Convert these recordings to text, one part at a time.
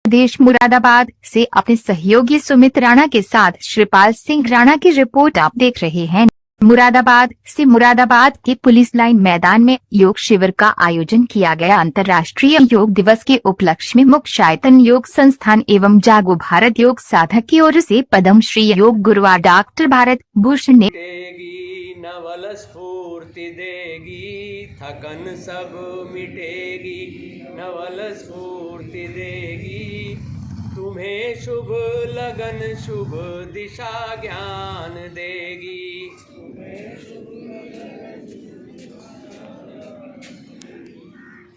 देश मुरादाबाद से अपने सहयोगी सुमित राणा के साथ श्रीपाल सिंह राणा की रिपोर्ट आप देख रहे हैं। मुरादाबाद के पुलिस लाइन मैदान में योग शिविर का आयोजन किया गया। अंतर्राष्ट्रीय योग दिवस के उपलक्ष्य में मुख्यायतन योग संस्थान एवं जागो भारत योग साधक की ओर से पद्मश्री योग गुरुवार डॉक्टर भारत भूषण ने नवल स्फूर्ति देगी, थकन सब मिटेगी, नवल स्फूर्ति देगी, तुम्हें शुभ लगन शुभ दिशा ज्ञान देगी।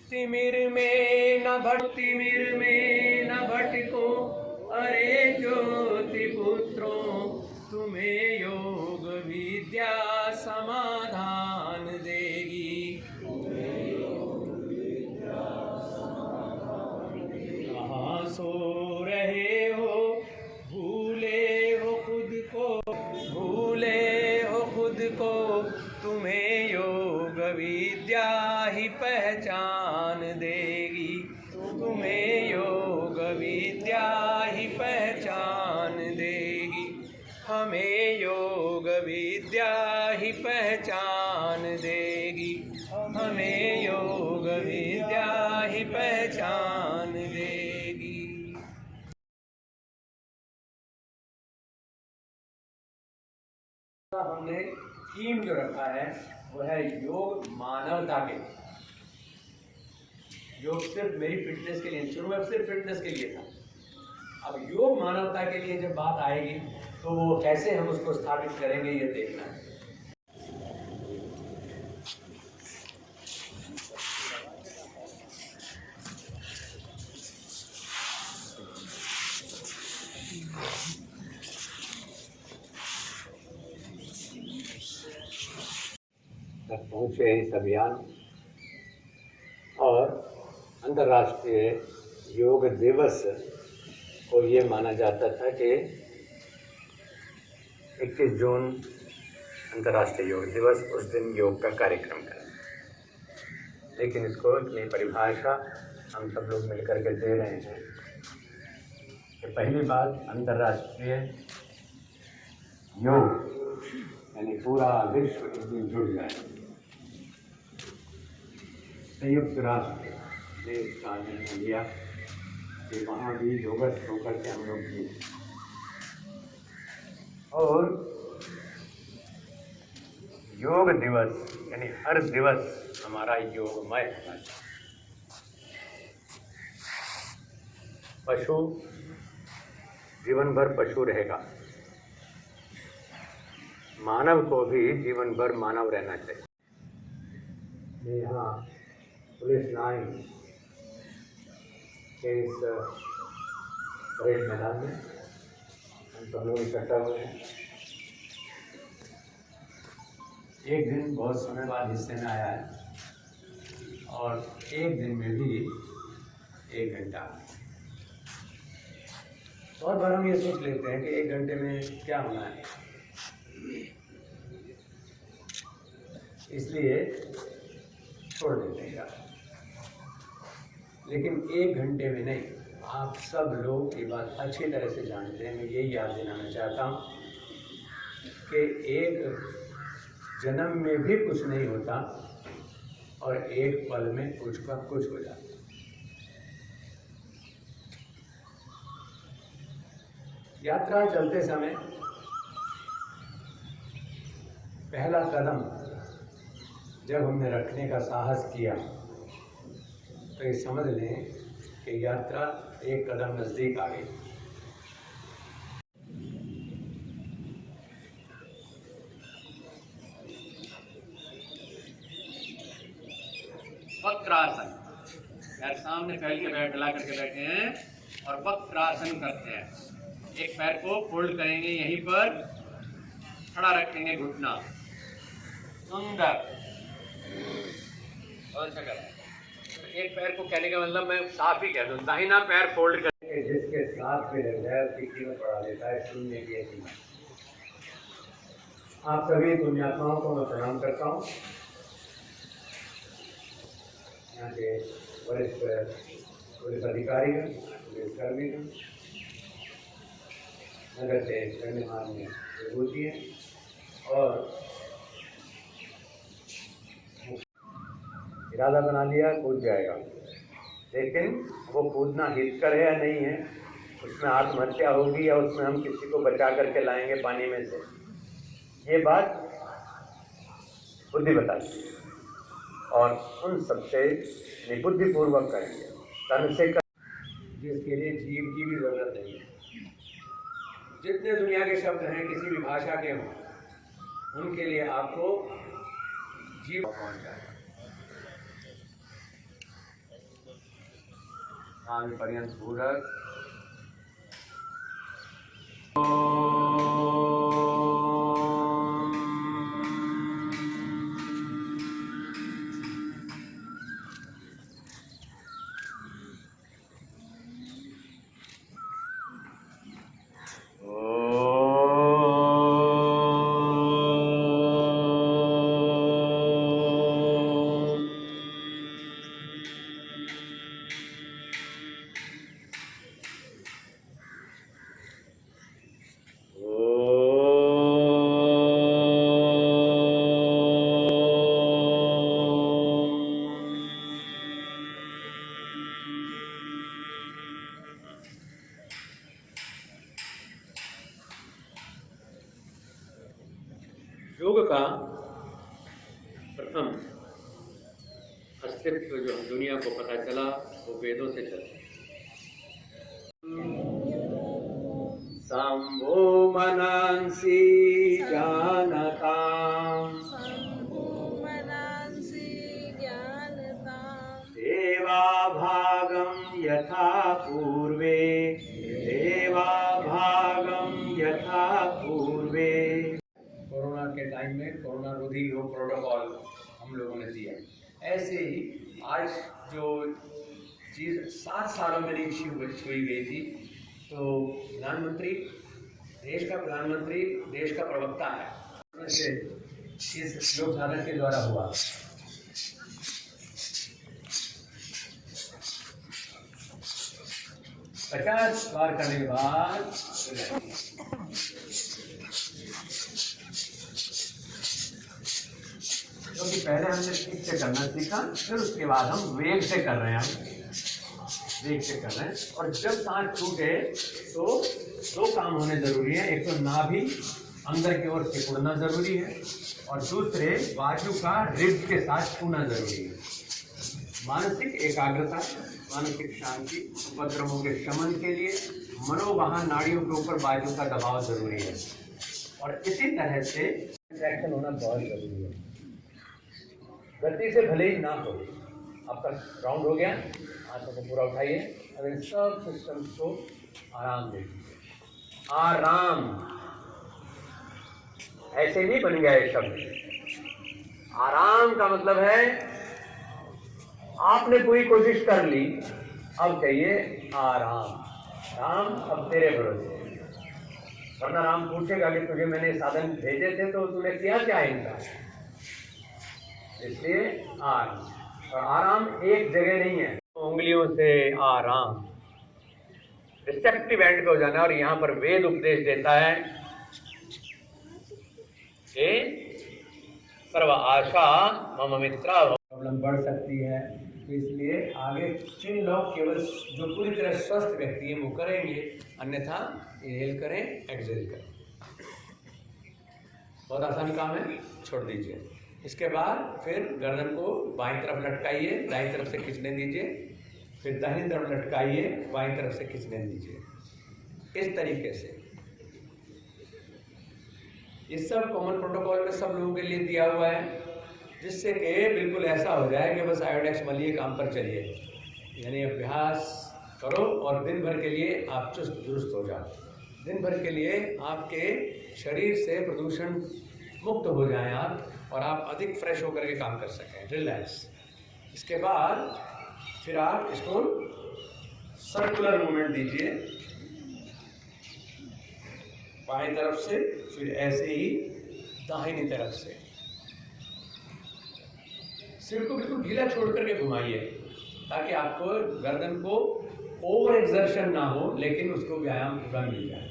तिमिर में न भटको, अरे ज्योति पुत्रों, तुम्हें योग विद्या समाधान देगी। कहाँ सो रहे हो, भूले हो खुद को, तुम्हें योग विद्या ही पहचान देगी। तुम्हें योग विद्या ही पहचान देगी। हमें योग विद्या ही पहचान देगी। हमें योग विद्या ही पहचान देगी। हमने थीम जो रखा है वो है योग मानवता के। योग सिर्फ मेरी फिटनेस के लिए, शुरू में सिर्फ फिटनेस के लिए था। अब योग मानवता के लिए जब बात आएगी तो वो कैसे हम उसको स्थापित करेंगे ये देखना है। तक पहुँचे इस अभियान और अंतर्राष्ट्रीय योग दिवस को ये माना जाता था कि 21 जून अंतर्राष्ट्रीय योग दिवस, उस दिन योग का कार्यक्रम करें। लेकिन इसको इतनी परिभाषा हम सब लोग मिलकर के दे रहे हैं कि पहली बात अंतर्राष्ट्रीय योग यानी पूरा विश्व इसमें जुड़ जाए। संयुक्त राष्ट्र देश का निर्णय लिया कि वहाँ भी योगस्थ होकर के हम लोग भी, और योग दिवस यानी हर दिवस हमारा योगमय होना चाहिए। पशु जीवन भर पशु रहेगा, मानव को भी जीवन भर मानव रहना चाहिए। यहाँ पुलिस लाइन के इस परेड मैदान में हम सब लोग इकट्ठा हुए हैं। एक दिन बहुत समय बाद हिस्से में आया है और एक दिन में भी 1 घंटा। बहुत बार हम ये सोच लेते हैं कि 1 घंटे में क्या होना है, इसलिए छोड़ देते हैं। लेकिन 1 घंटे में नहीं, आप सब लोग ये बात अच्छी तरह से जानते हैं। मैं यही याद दिलाना चाहता हूँ कि एक जन्म में भी कुछ नहीं होता और एक पल में कुछ का कुछ हो जाता। यात्रा चलते समय पहला कदम जब हमने रखने का साहस किया तो ये समझ लें कि यात्रा एक कदम नजदीक आ गई। वक्रासन, पैर सामने फैल के फैला करके बैठे हैं और वक्रासन करते हैं। एक पैर को फोल्ड करेंगे, यहीं पर खड़ा रखेंगे, घुटना सुंदर। कौन सा करें? एक पैर को कहने का मतलब मैं साफ ही कह दूं, दाहिना पैर फोल्ड करके जिसके साथ में हृदय की कीमत बढ़ा देता है, शून्य की कीमत। आप सभी पुण्यात्माओं को मैं प्रणाम करता हूँ। यहाँ के वरिष्ठ पुलिस अधिकारी का, पुलिस कर्मी का, नगर से गण्यमान्य विभूति है और इरादा बना लिया कूद जाएगा, लेकिन वो कूदना हितकर है या नहीं है, उसमें आत्महत्या होगी या उसमें हम किसी को बचा करके लाएंगे पानी में से, ये बात बुद्धि बताती है। और उन सबसे निबुद्धिपूर्वक करेंगे, तन से कर, जिसके लिए जीव की भी जरूरत नहीं है। जितने दुनिया के शब्द हैं किसी भी भाषा के हों, उनके लिए आपको जीव पहुंच जाएगा। पर्यंत पूरक योग का प्रथम अस्तित्व जो दुनिया को पता चला वो वेदों से चला। शंभो मनांसि जानताम् देवा भागं यथा पूर्वे, देवा भागं यथा पूर्वे। कोरोना के टाइम में कोरोना रोधी योग प्रोटोकॉल हम लोगों ने दिया। ऐसे ही आज जो चीज़ 7 सालों में नहीं छुई गई थी, तो प्रधानमंत्री, देश का प्रधानमंत्री देश का प्रवक्ता है, इस योग साधन के द्वारा हुआ। पचास बार करने के बाद क्योंकि पहले हमने ठीक से करना सीखा, फिर उसके बाद हम वेग से कर रहे हैं, वेग से कर रहे हैं। और जब सांस छूटे तो 2 काम होने जरूरी है, एक तो नाभि अंदर की ओर सिकुड़ना जरूरी है और दूसरे बाजू का रिब्स के साथ छूना जरूरी है। मानसिक एकाग्रता, मानसिक शांति, उपद्रवों के शमन के लिए मनोवाहन नाड़ियों के ऊपर बाजू का दबाव जरूरी है। और इसी तरह से इंट्रैक्शन होना बहुत जरूरी है। गति से भले ही ना हो, आपका राउंड हो गया, हाथों को पूरा उठाइए। अब इन सब सिस्टम्स को आराम दीजिए। आराम ऐसे नहीं बन गया ये शब्द। आराम का मतलब है आपने पूरी कोशिश कर ली, अब चाहिए आराम। राम अब तेरे भरोसे, वरना राम पूछेगा कि तुझे मैंने साधन भेजे थे तो तूने किया क्या इनका। इसलिए आराम, और आराम एक जगह नहीं है, उंगलियों से आराम, रिसेप्टिव एंड पे हो जाना। और यहाँ पर वेद उपदेश देता है कि सर्व आशा मम मित्रा। प्रॉब्लम बढ़ सकती है, तो इसलिए आगे जिन लोग केवल जो पूरी तरह स्वस्थ व्यक्ति हैं वो करेंगे, अन्यथा इनहेल करें, एक्सहेल करें। बहुत आसान काम है, छोड़ दीजिए। इसके बाद फिर गर्दन को बाईं तरफ लटकाइए, दाईं तरफ से खींचने दीजिए, फिर दाहिनी तरफ लटकाइए, बाईं तरफ से खींचने दीजिए। इस तरीके से ये सब कॉमन प्रोटोकॉल में सब लोगों के लिए दिया हुआ है, जिससे कि बिल्कुल ऐसा हो जाए कि बस आयोडेक्स मलिए, काम पर चलिए। यानी अभ्यास करो और दिन भर के लिए आप चुस्त दुरुस्त हो जाओ। दिन भर के लिए आपके शरीर से प्रदूषण मुक्त हो जाएं आप, और आप अधिक फ्रेश होकर के काम कर सकें, रिलैक्स। इसके बाद फिर आप इसको सर्कुलर मूवमेंट दीजिए, बाईं तरफ से, फिर ऐसे ही दाहिनी तरफ से। सिर को बिल्कुल ढीला छोड़ करके घुमाइए, ताकि आपको गर्दन को ओवर एक्सर्शन ना हो, लेकिन उसको व्यायाम पूरा मिल जाए।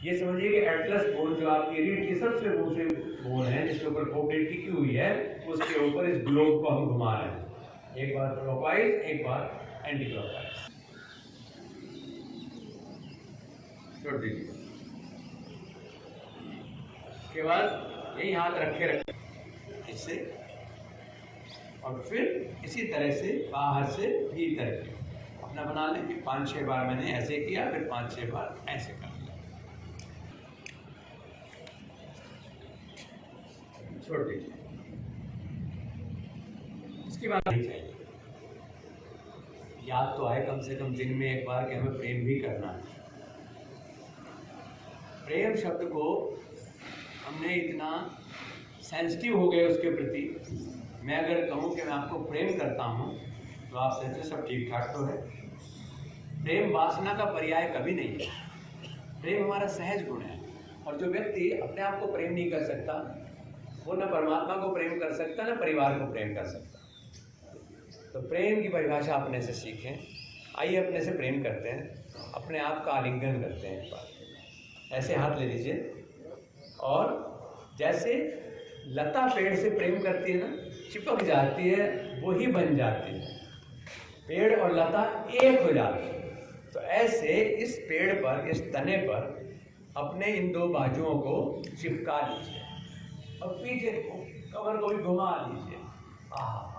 ये समझिए कि एटलस बोन जो आपकी रीढ़ की सबसे ऊंची बोन है, जिसके ऊपर फोकलेट टिकी हुई है, उसके ऊपर इस ग्लोब को हम घुमा रहे हैं, एक बार क्लॉकवाइज, एक बार एंटी क्लॉकवाइज। छोड़ दीजिए। उसके बाद यही हाथ रखे इससे, और फिर इसी तरह से बाहर से भीतर अपना बना लें। फिर 5-6 बार मैंने ऐसे किया, फिर 5-6 बार ऐसे कर लिया। छोड़ दीजिए। इसके बाद नहीं चाहिए, याद तो आए कम से कम दिन में एक बार कि हमें प्रेम भी करना है। प्रेम शब्द को हमने इतना सेंसिटिव हो गए उसके प्रति। मैं अगर कहूँ कि मैं आपको प्रेम करता हूँ तो आप सोचते सब ठीक ठाक तो है। प्रेम वासना का पर्याय कभी नहीं है। प्रेम हमारा सहज गुण है, और जो व्यक्ति अपने आप को प्रेम नहीं कर सकता, वो न परमात्मा को प्रेम कर सकता, न परिवार को प्रेम कर सकता। तो प्रेम की परिभाषा अपने से सीखें। आइए अपने से प्रेम करते हैं, अपने आप का आलिंगन करते हैं। एक बार ऐसे हाथ ले लीजिए, और जैसे लता पेड़ से प्रेम करती है ना, चिपक जाती है, वो ही बन जाती है, पेड़ और लता एक हो जाती है। तो ऐसे इस पेड़ पर, इस तने पर अपने इन दो बाजुओं को चिपका लीजिए, और पीछे कमर को भी घुमा लीजिए।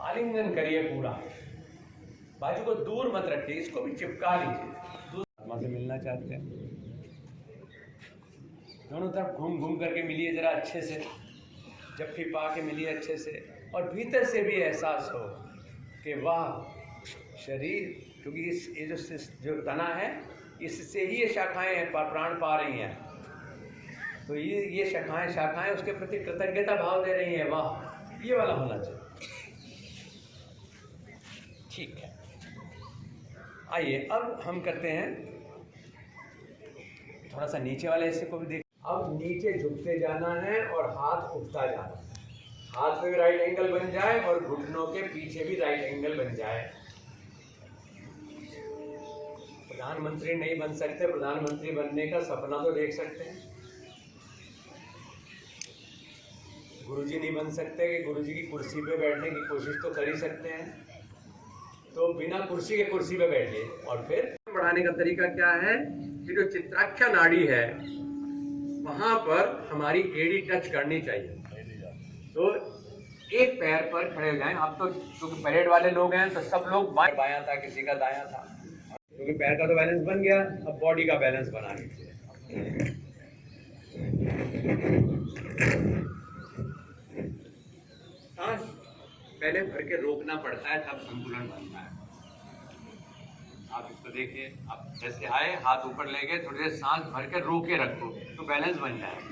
आलिंगन करिए पूरा, बाजू को दूर मत रखिए, इसको भी चिपका लीजिए। दूर आत्मा से मिलना चाहते हैं, दोनों तरफ घूम घूम करके मिलिए जरा अच्छे से, जप्फी पा के मिलिए अच्छे से, और भीतर से भी एहसास हो कि वाह शरीर, क्योंकि ये जो तना है, इससे ही ये शाखाएं प्राण पा रही हैं। तो ये शाखाएं उसके प्रति कृतज्ञता भाव दे रही हैं। वाह, ये वाला होना चाहिए। ठीक है, आइए अब हम करते हैं थोड़ा सा नीचे वाले हिस्से को भी देख। अब नीचे झुकते जाना है और हाथ उठता जाना है। हाथ पे भी राइट एंगल बन जाए और घुटनों के पीछे भी राइट एंगल बन जाए। प्रधानमंत्री नहीं बन सकते, प्रधानमंत्री बनने का सपना तो देख सकते हैं। गुरुजी नहीं बन सकते कि गुरुजी की कुर्सी पे बैठने की कोशिश तो कर ही सकते हैं। तो बिना कुर्सी के कुर्सी पे बैठिए। और फिर बढ़ाने का तरीका क्या है कि जो चित्राख्या नाड़ी है वहां पर हमारी एड़ी टच करनी चाहिए। तो एक पैर पर खड़े हो जाएं। अब तो क्योंकि परेड वाले लोग हैं तो सब लोग बायां था, किसी का दायां था, क्योंकि पैर का तो बैलेंस बन गया। अब बॉडी का बैलेंस बना लीजिए। सांस पहले भर के रोकना पड़ता है, तब संतुलन बनता है। आप इसको देखिए, आप जैसे आए हाथ ऊपर ले गए, थोड़ी देर सांस भर के रोक के रखो तो बैलेंस बन जाएगा।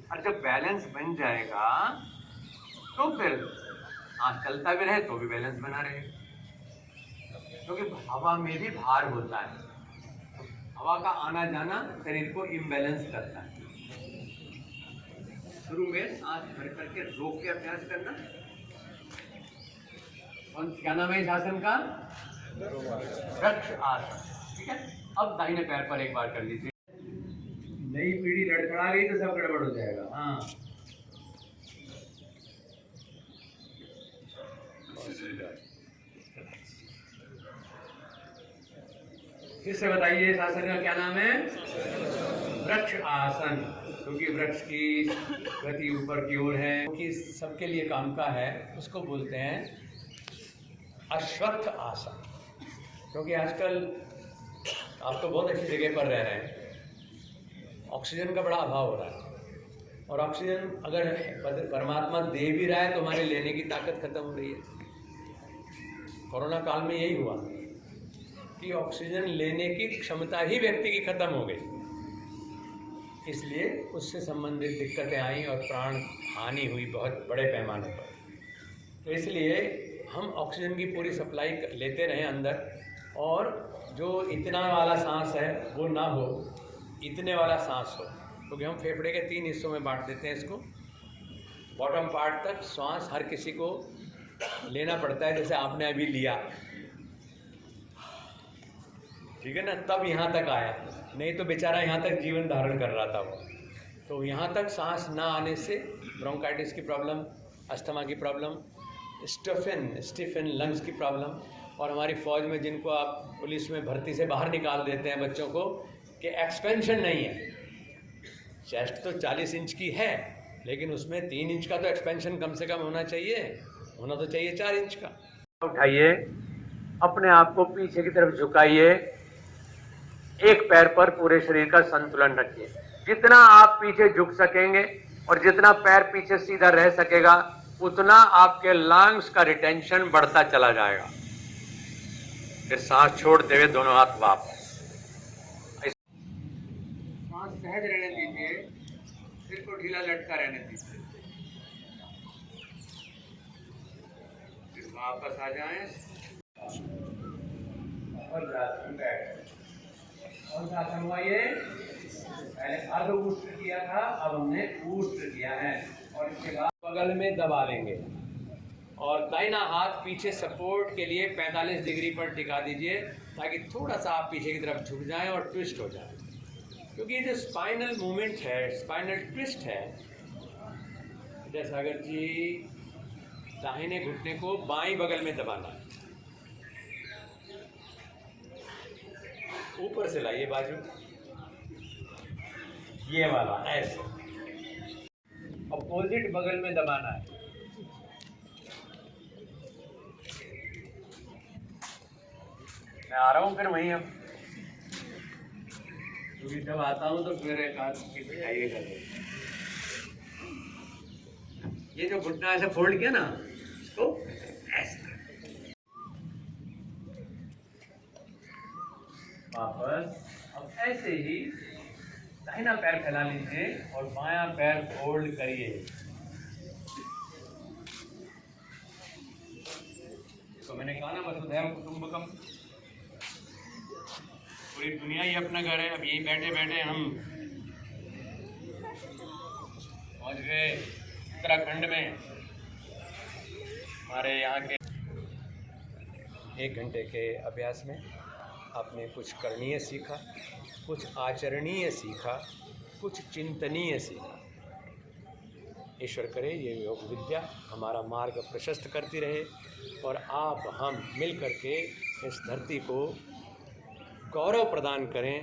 और जब बैलेंस बन जाएगा तो फिर सांस चलता भी रहे तो भी बैलेंस बना रहेगा, क्योंकि हवा में भी भार होता है। तो हवा का आना जाना शरीर को इम्बैलेंस करता है। शुरू में सांस भर करके रोक के अभ्यास करना। और क्या नाम है इस आसन का? वृक्ष आसन। ठीक है, अब दाहिने पैर पर एक बार कर लीजिए। नई पीढ़ी लड़खड़ा गई तो सब गड़बड़ हो जाएगा। हाँ, फिर से बताइए इस आसन का क्या नाम है? वृक्ष आसन। क्योंकि वृक्ष की गति ऊपर की ओर है, क्योंकि सबके लिए काम का है, उसको बोलते हैं अश्वत्थ आसन। क्योंकि आजकल आप तो बहुत अच्छी जगह पर रह रहे हैं, ऑक्सीजन का बड़ा अभाव हो रहा है, और ऑक्सीजन अगर परमात्मा दे भी रहा है तो हमारे लेने की ताकत खत्म हो रही है। कोरोना काल में यही हुआ कि ऑक्सीजन लेने की क्षमता ही व्यक्ति की खत्म हो गई, इसलिए उससे संबंधित दिक्कतें आई और प्राण हानि हुई बहुत बड़े पैमाने पर। तो इसलिए हम ऑक्सीजन की पूरी सप्लाई लेते रहें अंदर, और जो इतना वाला सांस है वो ना हो, इतने वाला सांस हो। क्योंकि हम फेफड़े के 3 हिस्सों में बांट देते हैं इसको। बॉटम पार्ट तक सांस हर किसी को लेना पड़ता है, जैसे आपने अभी लिया, ठीक है ना, तब यहाँ तक आया, नहीं तो बेचारा यहाँ तक जीवन धारण कर रहा था वो। तो यहाँ तक सांस ना आने से ब्रोंकाइटिस की प्रॉब्लम, अस्थमा की प्रॉब्लम, स्टिफन लंग्स की प्रॉब्लम, और हमारी फ़ौज में जिनको आप पुलिस में भर्ती से बाहर निकाल देते हैं बच्चों को कि एक्सपेंशन नहीं है। चेस्ट तो 40 इंच की है, लेकिन उसमें 3 इंच का तो एक्सपेंशन कम से कम होना चाहिए, होना तो चाहिए 4 इंच का। उठाइए, अपने आप को पीछे की तरफ झुकाइए, एक पैर पर पूरे शरीर का संतुलन रखिए। जितना आप पीछे झुक सकेंगे और जितना पैर पीछे सीधा रह सकेगा, उतना आपके लंग्स का रिटेंशन बढ़ता चला जाएगा। फिर सांस छोड़ते हुए दोनों हाथ वापस, सांस सहज रहने दीजिए, सिर को ढीला लटका रहने दीजिए, फिर वापस आ जाएं और बैठ। कौन सा आसन हुआ ये? पहले अर्ध ऊष्ट किया था, अब हमने ऊष्ट किया है। और इसके बाद बगल में दबा लेंगे और दाहिना हाथ पीछे सपोर्ट के लिए 45 डिग्री पर टिका दीजिए, ताकि थोड़ा सा आप पीछे की तरफ झुक जाएं और ट्विस्ट हो जाए। क्योंकि ये जो स्पाइनल मूवमेंट है, स्पाइनल ट्विस्ट है, जैसा अगर जी दाहिने घुटने को बाईं बगल में दबाना, ऊपर से लाइए बाजू, ये वाला ऐसे, अपोजिट बगल में दबाना है। मैं आ रहा हूँ फिर वहीं, अब क्योंकि जब आता हूँ तो फिर एक हाथ की पिटाई कर दो। ये जो घुटना ऐसे फोल्ड किया ना, इसको ऐसे वापस। अब ऐसे ही दाहिना पैर फैला लीजिए और बायां पैर फोल्ड करिए। तो मैंने कहा ना, वसुधैव कुटुंबकम, पूरी दुनिया ही अपना घर है। अब यहीं बैठे बैठे हम पहुंच गए उत्तराखंड में। हमारे यहाँ के 1 घंटे के अभ्यास में आपने कुछ करणीय सीखा, कुछ आचरणीय सीखा, कुछ चिंतनीय सीखा। ईश्वर करे ये योग विद्या हमारा मार्ग प्रशस्त करती रहे और आप हम मिल करके इस धरती को गौरव प्रदान करें,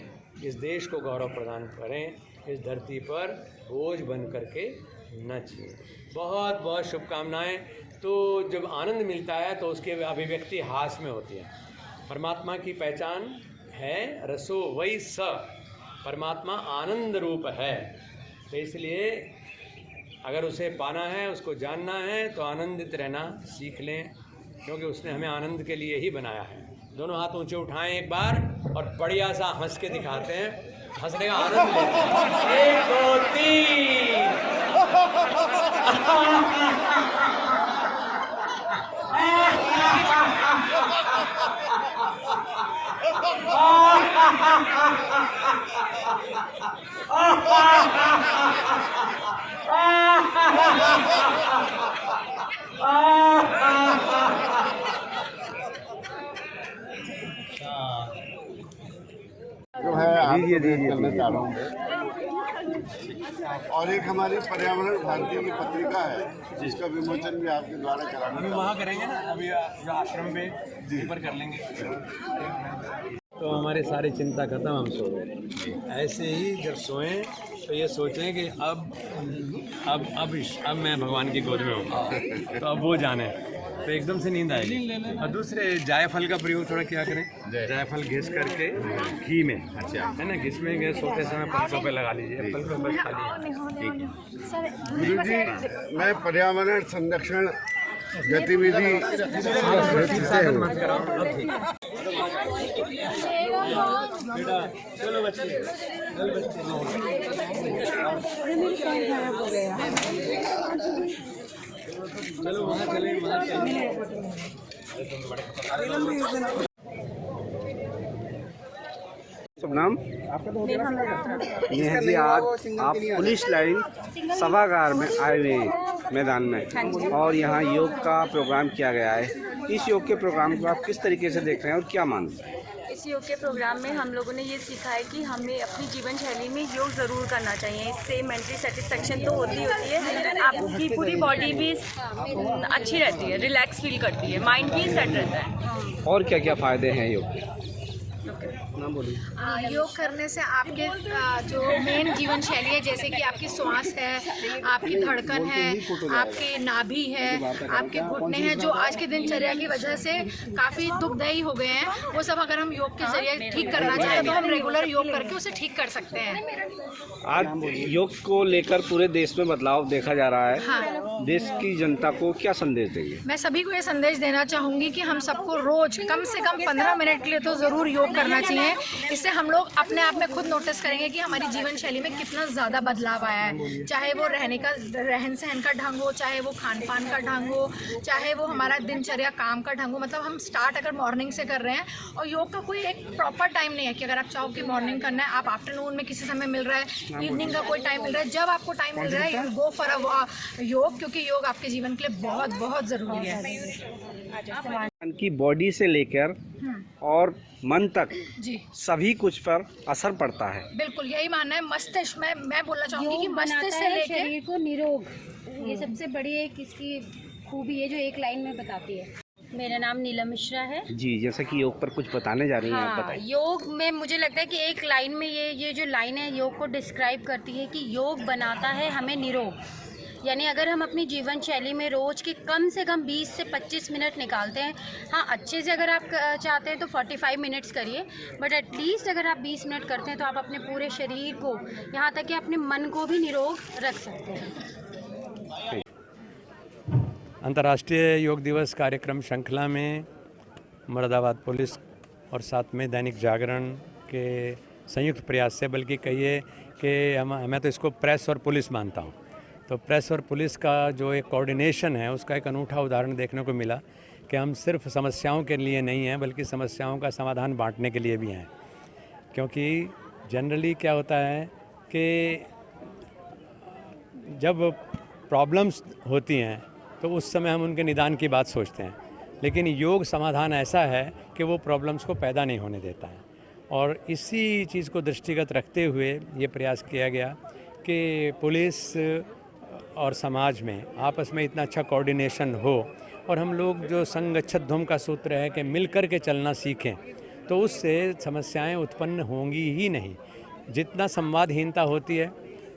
इस देश को गौरव प्रदान करें, इस धरती पर बोझ बन करके न जिए। बहुत बहुत शुभकामनाएं। तो जब आनंद मिलता है तो उसकी अभिव्यक्ति हास में होती है। परमात्मा की पहचान है रसो वही स, परमात्मा आनंद रूप है। तो इसलिए अगर उसे पाना है, उसको जानना है, तो आनंदित रहना सीख लें, क्योंकि उसने हमें आनंद के लिए ही बनाया है। दोनों हाथ ऊंचे उठाएं एक बार और बढ़िया सा हंस के दिखाते हैं, हंसने का आनंद लेते हैं। 1 2 3। जो है आपको करना चाह रहा हूँ। और एक हमारी पर्यावरण भारती की पत्रिका है, जिसका विमोचन भी आपके द्वारा कराना। अभी वहाँ करेंगे ना, अभी आश्रम पे पर कर लेंगे। तो हमारी सारी चिंता खत्म, हम सो गए। ऐसे ही जब सोएं तो ये सोचें कि अब मैं भगवान की गोद में हूँ, तो अब वो जाने, तो एकदम से नींद आएगी। और दूसरे जायफल का प्रयोग थोड़ा क्या करें, जायफल घिस करके घी में, अच्छा है ना, घिस में सोते समय पलकों पे लगा लीजिए, पलकों पे खा लीजिए। गुरु जी, मैं पर्यावरण संरक्षण गतिविधि चलो बच्चे, चलो वहाँ चले, वहाँ चले। सब नाम ये है जी। आज आप पुलिस लाइन सभागार में आए हुए हैं मैदान में, और यहाँ योग का प्रोग्राम किया गया है। इस योग के प्रोग्राम को आप किस तरीके से देख रहे हैं और क्या मानते हैं? इस इस योग के प्रोग्राम में हम लोगों ने ये सीखा है कि हमें अपनी जीवन शैली में योग ज़रूर करना चाहिए। इससे मेंटली सेटिस्फेक्शन तो होती है, आपकी पूरी बॉडी भी अच्छी रहती है, रिलैक्स फील करती है, माइंड भी सेट रहता है। और क्या क्या फ़ायदे हैं योग के? नाम बोलिए। योग करने से आपके जो मेन जीवन शैली है, जैसे कि आपकी श्वास है, आपकी धड़कन है, आपके नाभि है, आपके घुटने हैं, जो आज की दिनचर्या की वजह से काफ़ी दुखदायी हो गए हैं, वो सब अगर हम योग के जरिए ठीक करना चाहें तो हम रेगुलर योग करके उसे ठीक कर सकते हैं। आज योग को लेकर पूरे देश में बदलाव देखा जा रहा है। हाँ। देश की जनता को क्या संदेश देंगे? मैं सभी को ये संदेश देना चाहूँगी कि हम सबको रोज कम से कम 15 मिनट के लिए तो ज़रूर योग करना चाहिए। इससे हम लोग अपने आप में खुद नोटिस करेंगे कि हमारी जीवन शैली में कितना ज़्यादा बदलाव आया है, चाहे वो रहन सहन का ढंग हो, चाहे वो खान पान का ढंग हो, चाहे वो हमारा दिनचर्या काम का ढंग हो। मतलब हम स्टार्ट अगर मॉर्निंग से कर रहे हैं, और योग का कोई एक प्रॉपर टाइम नहीं है कि अगर आप चाहो कि मॉर्निंग करना है, आप आफ्टरनून में किसी समय मिल रहा है, इवनिंग का कोई टाइम मिल रहा है, जब आपको टाइम मिल रहा है यू गो फॉर अ योग, क्योंकि योग आपके जीवन के लिए बहुत बहुत ज़रूरी है। की बॉडी से लेकर और मन तक जी सभी कुछ पर असर पड़ता है। बिल्कुल यही मानना है। मस्तिष्क मैं बोलना चाहूँगी कि योग मस्तिष्क बनाता से है लेके शरीर को निरोग, ये सबसे बड़ी एक इसकी खूबी है जो एक लाइन में बताती है। मेरा नाम नीलम मिश्रा है। जी, जैसे कि योग पर कुछ बताने जा रही हैं, आप हाँ, बताइए। योग में मुझे लगता है कि एक लाइन में ये जो लाइन है योग को डिस्क्राइब करती है कि योग बनाता है हमें निरोग। यानी अगर हम अपनी जीवन शैली में रोज़ के कम से कम 20 से 25 मिनट निकालते हैं, हाँ अच्छे से अगर आप चाहते हैं तो 45 मिनट्स करिए, बट एटलीस्ट अगर आप 20 मिनट करते हैं तो आप अपने पूरे शरीर को, यहाँ तक कि अपने मन को भी निरोग रख सकते हैं। अंतर्राष्ट्रीय योग दिवस कार्यक्रम श्रृंखला में मुरादाबाद पुलिस और साथ में दैनिक जागरण के संयुक्त प्रयास से, बल्कि कहिए कि मैं तो इसको प्रेस और पुलिस मानता हूँ, तो प्रेस और पुलिस का जो एक कोऑर्डिनेशन है उसका एक अनूठा उदाहरण देखने को मिला कि हम सिर्फ समस्याओं के लिए नहीं हैं बल्कि समस्याओं का समाधान बांटने के लिए भी हैं। क्योंकि जनरली क्या होता है कि जब प्रॉब्लम्स होती हैं तो उस समय हम उनके निदान की बात सोचते हैं, लेकिन योग समाधान ऐसा है कि वो प्रॉब्लम्स को पैदा नहीं होने देता है। और इसी चीज़ को दृष्टिगत रखते हुए ये प्रयास किया गया कि पुलिस और समाज में आपस में इतना अच्छा कोऑर्डिनेशन हो, और हम लोग जो संगच्छत ध्वम का सूत्र है कि मिल कर के चलना सीखें, तो उससे समस्याएं उत्पन्न होंगी ही नहीं। जितना संवादहीनता होती है,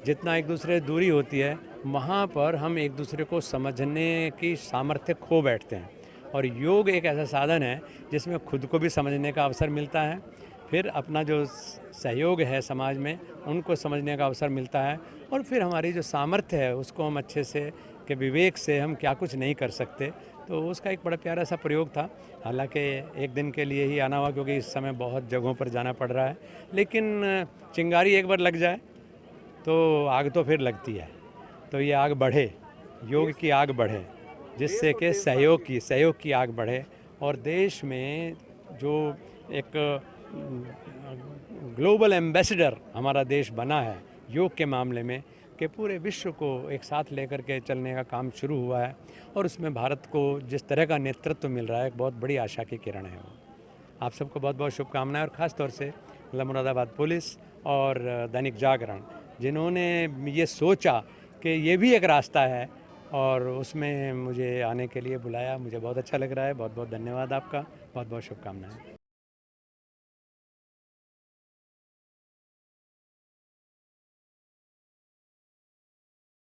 जितना एक दूसरे से दूरी होती है, वहाँ पर हम एक दूसरे को समझने की सामर्थ्य खो बैठते हैं। और योग एक ऐसा साधन है जिसमें खुद को भी समझने का अवसर मिलता है, फिर अपना जो सहयोग है समाज में उनको समझने का अवसर मिलता है, और फिर हमारी जो सामर्थ्य है उसको हम अच्छे से कि विवेक से हम क्या कुछ नहीं कर सकते, तो उसका एक बड़ा प्यारा सा प्रयोग था। हालांकि एक दिन के लिए ही आना हुआ क्योंकि इस समय बहुत जगहों पर जाना पड़ रहा है, लेकिन चिंगारी एक बार लग जाए तो आग तो फिर लगती है। तो ये आग बढ़े, योग की आग बढ़े, जिससे कि सहयोग की आग बढ़े, और देश में जो एक ग्लोबल एम्बेसडर हमारा देश बना है योग के मामले में, कि पूरे विश्व को एक साथ लेकर के चलने का काम शुरू हुआ है, और उसमें भारत को जिस तरह का नेतृत्व मिल रहा है, एक बहुत बड़ी आशा की किरण है वो। आप सबको बहुत बहुत शुभकामनाएं, और ख़ास तौर से मुरादाबाद पुलिस और दैनिक जागरण, जिन्होंने ये सोचा कि ये भी एक रास्ता है और उसमें मुझे आने के लिए बुलाया, मुझे बहुत अच्छा लग रहा है। बहुत बहुत धन्यवाद आपका, बहुत बहुत शुभकामनाएं।